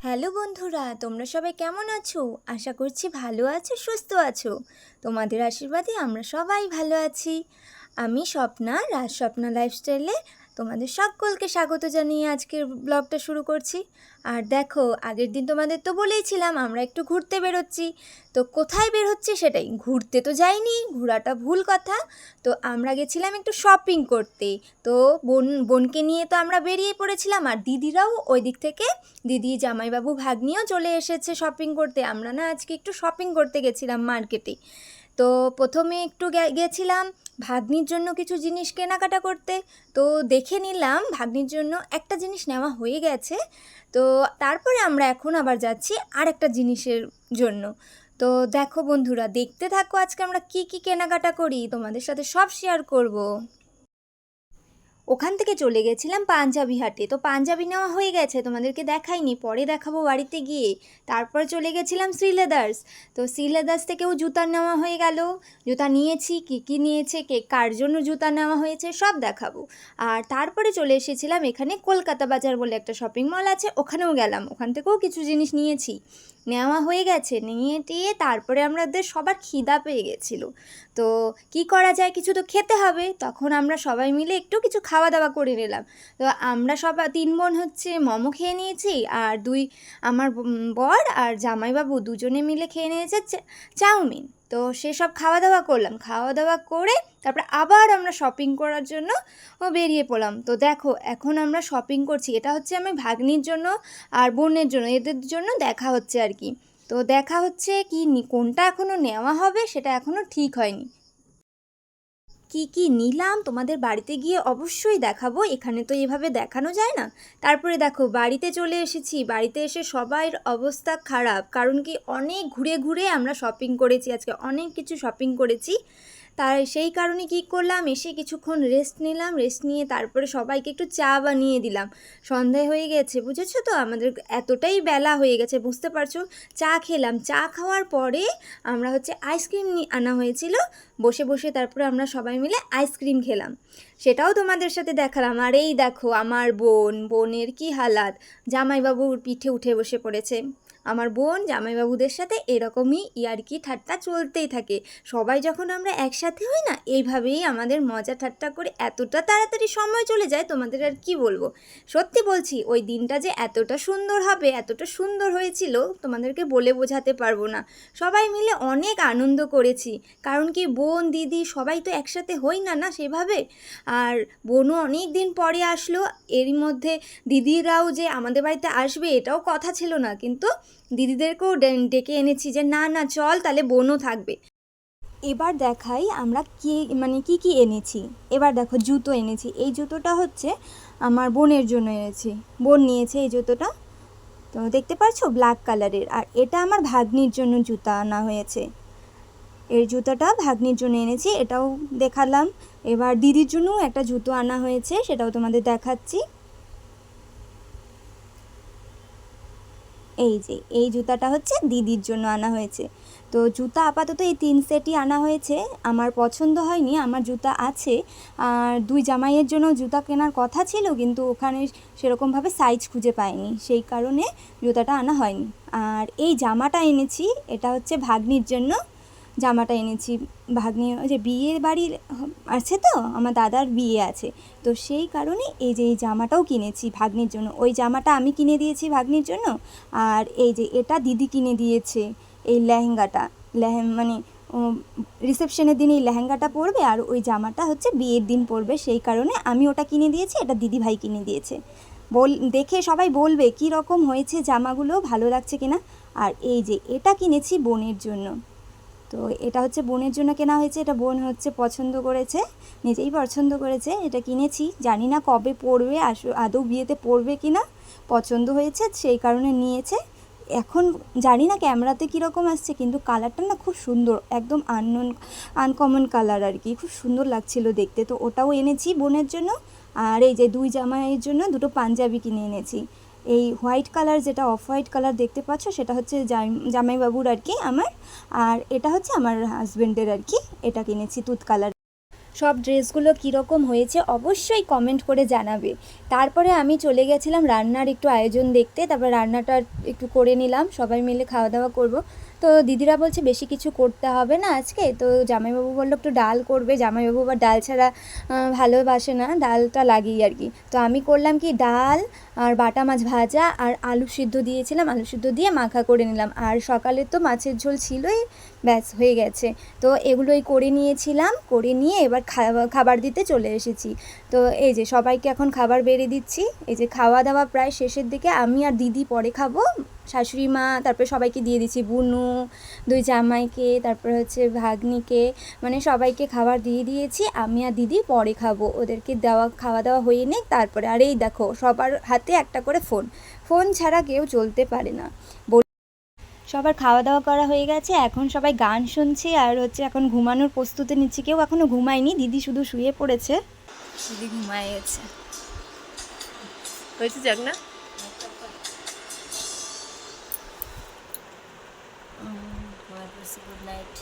Hello বন্ধুরা, তোমরা সবাই কেমন আছো? আশা করছি ভালো আছো, সুস্থ আছো। তোমাদের আশীর্বাদে আমরা সবাই ভালো আছি। আমি স্বপ্না, স্বপ্না লাইফস্টাইলে তোমাদের সকলকে স্বাগত জানিয়ে আজকের ব্লগটা শুরু করছি। আর দেখো, আগের দিন তোমাদের তো বলেইছিলাম আমরা একটু ঘুরতে বেরোচ্ছি। তো কোথায় বের হচ্ছে সেটাই, ঘুরতে তো যাইনি, ঘোরাটা ভুল কথা। তো আমরা গেছিলাম একটু শপিং করতে। তো বোনকে নিয়ে তো আমরা বেরিয়ে পড়েছিলাম, আর দিদিরাও ওই দিক থেকে, দিদি জামাইবাবু ভাগ্নিও চলে এসেছে শপিং করতে। আমরা না আজকে একটু শপিং করতে গেছিলাম মার্কেটে। তো প্রথমে একটু গেছিলাম ভাগ্নির জন্য কিছু জিনিস কেনাকাটা করতে। তো দেখে নিলাম ভাগ্নির জন্য একটা জিনিস নেওয়া হয়ে গেছে। তো তারপরে আমরা এখন আবার যাচ্ছি আর একটা জিনিসের জন্য। তো দেখো বন্ধুরা, দেখতে থাকো আজকে আমরা কি কি কেনাকাটা করি, তোমাদের সাথে সব শেয়ার করব। ওখান থেকে চলে গেছিলাম পাঞ্জাবি হাটে। তো পাঞ্জাবি নেওয়া হয়ে গেছে, তোমাদেরকে দেখাইনি, পরে দেখাবো বাড়িতে গিয়ে। তারপর চলে গেছিলাম শ্রীলেদার্স। তো শ্রীলেদার্স থেকেও জুতা নেওয়া হয়ে গেল। জুতা নিয়েছি, কী নিয়েছে, কার জন্য জুতা নেওয়া হয়েছে সব দেখাবো। আর তারপরে চলে এসেছিলাম এখানে কলকাতা বাজার বলে একটা শপিং মল আছে, ওখানেও গেলাম। ওখান থেকেও কিছু জিনিস নিয়েছি, নেওয়া হয়ে গেছে। নিয়ে টিয়ে তারপরে আমাদের সবার খিদা পেয়ে গেছিলো। তো কি করা যায়, কিছু তো খেতে হবে। তখন আমরা সবাই মিলে একটু কিছু খাওয়া দাওয়া করে নিলাম। তো আমরা সবাই 3 বোন হচ্ছে মোমো খেয়ে নিয়েছি, আর আমার বর আর জামাইবাবু দুজনে মিলে খেয়ে নিয়েছে চাউমিন। তো সেসব খাওয়া দাওয়া করলাম, খাওয়া দাওয়া করে তারপরে আবার আমরা শপিং করার জন্য বেরিয়ে পড়লাম। তো দেখো, এখন আমরা শপিং করছি। এটা হচ্ছে আমি ভাগ্নির জন্য আর বোনের জন্য, এদের জন্য দেখা হচ্ছে আর কি। তো দেখা হচ্ছে কি কোনটা এখনও নেওয়া হবে সেটা এখনও ঠিক হয়নি। কি কি নিলাম তোমাদের বাড়িতে গিয়ে অবশ্যই দেখাবো, এখানে তো এভাবে দেখানো যায় না। তারপরে দেখো, বাড়িতে চলে এসেছি। বাড়িতে এসে সবার অবস্থা খারাপ, কারণ কি অনেক ঘুরে ঘুরে আমরা শপিং করেছি, আজকে অনেক কিছু শপিং করেছি। তাই সেই কারণে কি করলাম, এসে কিছুক্ষণ রেস্ট নিলাম। রেস্ট নিয়ে তারপরে সবাইকে একটু চা বানিয়ে দিলাম। সন্ধ্যা হয়ে গেছে, বুঝেছো তো, আমাদের এতটাই বেলা হয়ে গেছে, বুঝতে পারছো। চা খেলাম, চা খাওয়ার পরে আমরা হচ্ছে আইসক্রিম আনা হয়েছিল। বসে বসে তারপরে আমরা সবাই মিলে আইসক্রিম খেলাম, সেটাও তোমাদের সাথে দেখালাম। আর এই দেখো আমার বোনের কি হালাত, জামাইবাবুর পিঠে উঠে বসে পড়েছে। আমার বোন জামাইবাবুদের সাথে এরকমই ইয়ার্কি ঠাট্টা চলতেই থাকে। সবাই যখন আমরা একসাথে হই না, এইভাবেই আমাদের মজা ঠাট্টা করে এতটা তাড়াতাড়ি সময় চলে যায়, তোমাদের আর কি বলবো। সত্যি বলছি, ওই দিনটা যে এতটা সুন্দর হবে, এতটা সুন্দর হয়েছিল, তোমাদেরকে বলে বোঝাতে পারবো না। সবাই মিলে অনেক আনন্দ করেছি, কারণ কি বোন দিদি সবাই তো একসাথে হই না না সেভাবে। আর বোনও অনেক দিন পরে আসলো। এরই মধ্যে দিদিরাও যে আমাদের বাড়িতে আসবে এটাও কথা ছিল না, কিন্তু দিদিদেরকেও ডেকে এনেছি যে না না চল, তাহলে বোনও থাকবে। এবার দেখাই আমরা কি কি এনেছি। এবার দেখো, জুতো এনেছি। এই জুতোটা হচ্ছে আমার বোনের জন্য এনেছি, বোন নিয়েছে এই জুতোটা। তো দেখতে পাচ্ছ, ব্ল্যাক কালারের। আর এটা আমার ভাগ্নির জন্য জুতা আনা হয়েছে। এর জুতোটা ভাগ্নির জন্য এনেছি, এটাও দেখালাম। এবার দিদির জন্যও একটা জুতো আনা হয়েছে, সেটাও তোমাদের দেখাচ্ছি। এই যে এই জুতাটা হচ্ছে দিদির জন্য আনা হয়েছে। তো জুতা আপাতত এই 3 সেটই আনা হয়েছে। আমার পছন্দ হয়নি, আমার জুতা আছে। আর 2 জামাইয়ের জন্য জুতা কেনার কথা ছিল, কিন্তু ওখানে সেরকমভাবে সাইজ খুঁজে পাইনি, সেই কারণে জুতাটা আনা হয়নি। আর এই জামাটা এনেছি, এটা হচ্ছে ভাগ্নির জন্য জামাটা এনেছি। ভাগ্নি যে বিয়ে বাড়ির আছে, তো আমার দাদার বিয়ে আছে, তো সেই কারণে এই যে এই জামাটাও কিনেছি ভাগ্নির জন্য। ওই জামাটা আমি কিনে দিয়েছি ভাগ্নির জন্য। আর এই যে এটা দিদি কিনে দিয়েছে, এই লেহেঙ্গাটা। মানে রিসেপশনের দিন এই লেহেঙ্গাটা পরবে, আর ওই জামাটা হচ্ছে বিয়ের দিন পরবে, সেই কারণে আমি ওটা কিনে দিয়েছি, এটা দিদি ভাই কিনে দিয়েছে। দেখে সবাই বলবে কী রকম হয়েছে জামাগুলো, ভালো লাগছে কিনা। আর এই যে এটা কিনেছি বোনের জন্য। তো এটা হচ্ছে বোনের জন্য কেনা হয়েছে, এটা বোন হচ্ছে পছন্দ করেছে, নিজেই পছন্দ করেছে। এটা কিনেছি, জানি না কবে পরবে, আদৌ বিয়েতে পরবে কি না, পছন্দ হয়েছে সেই কারণে নিয়েছে। এখন জানি না ক্যামেরাতে কীরকম আসছে, কিন্তু কালারটা না খুব সুন্দর, একদম আনকমন কালার আর কি, খুব সুন্দর লাগছিল দেখতে। তো ওটাও এনেছি বোনের জন্য। আর এই যে 2 জামাইয়ের জন্য 2টো পাঞ্জাবি কিনে এনেছি। এই হোয়াইট কালার, যেটা অফ হোয়াইট কালার দেখতে পাচ্ছ, সেটা হচ্ছে জামাইবাবুর আর কি আমার। আর এটা হচ্ছে আমার হাজব্যান্ডের আর কি, এটা কিনেছি তুত কালার। সব ড্রেসগুলো কীরকম হয়েছে অবশ্যই কমেন্ট করে জানাবে। তারপরে আমি চলে গেছিলাম রান্নার একটু আয়োজন দেখতে, তারপর রান্নাটা একটু করে নিলাম, সবাই মিলে খাওয়া দাওয়া করব। তো দিদিরা বলছে বেশি কিছু করতে হবে না আজকে, তো জামাইবাবু বললো একটু ডাল করবে, জামাইবাবু আবার ডাল ছাড়া ভালোবাসে না, ডালটা লাগেই আর কি। তো আমি করলাম কি ডাল আর বাটা মাছ ভাজা আর আলু সিদ্ধ দিয়েছিলাম, আলু সিদ্ধ দিয়ে মাখা করে নিলাম, আর সকালে তো মাছের ঝোল ছিলই, ব্যাস হয়ে গেছে। তো এগুলোই করে নিয়েছিলাম, করে নিয়ে এবার খাবার দিতে চলে এসেছি। তো এই যে সবাইকে এখন খাবার বেড়ে দিচ্ছি, এই যে খাওয়া দাওয়া প্রায় শেষের দিকে, আমি আর দিদি পরে খাবো, শাশুড়ি মা, তারপরে সবাইকে দিয়ে দিচ্ছি, বুনু, দুই জামাইকে, তারপরে হচ্ছে ভাগ্নিকে, মানে সবাইকে খাবার দিয়ে দিয়েছি। আমি আর দিদি পরে খাবো, ওদেরকে খাওয়া দাওয়া হয়ে নিক তারপরে। আর এই দেখো সবার হাতে একটা করে ফোন, ফোন ছাড়া কেউ চলতে পারে না। সবার খাওয়া দাওয়া করা হয়ে গেছে, এখন সবাই গান শুনছি আর হচ্ছে এখন ঘুমানোর প্রস্তুতি নিচ্ছি। কেউ এখনও ঘুমায়নি, দিদি শুধু শুয়ে পড়েছে, দিদি ঘুমায় গেছে। হয়েছে যাক না, গুড নাইট।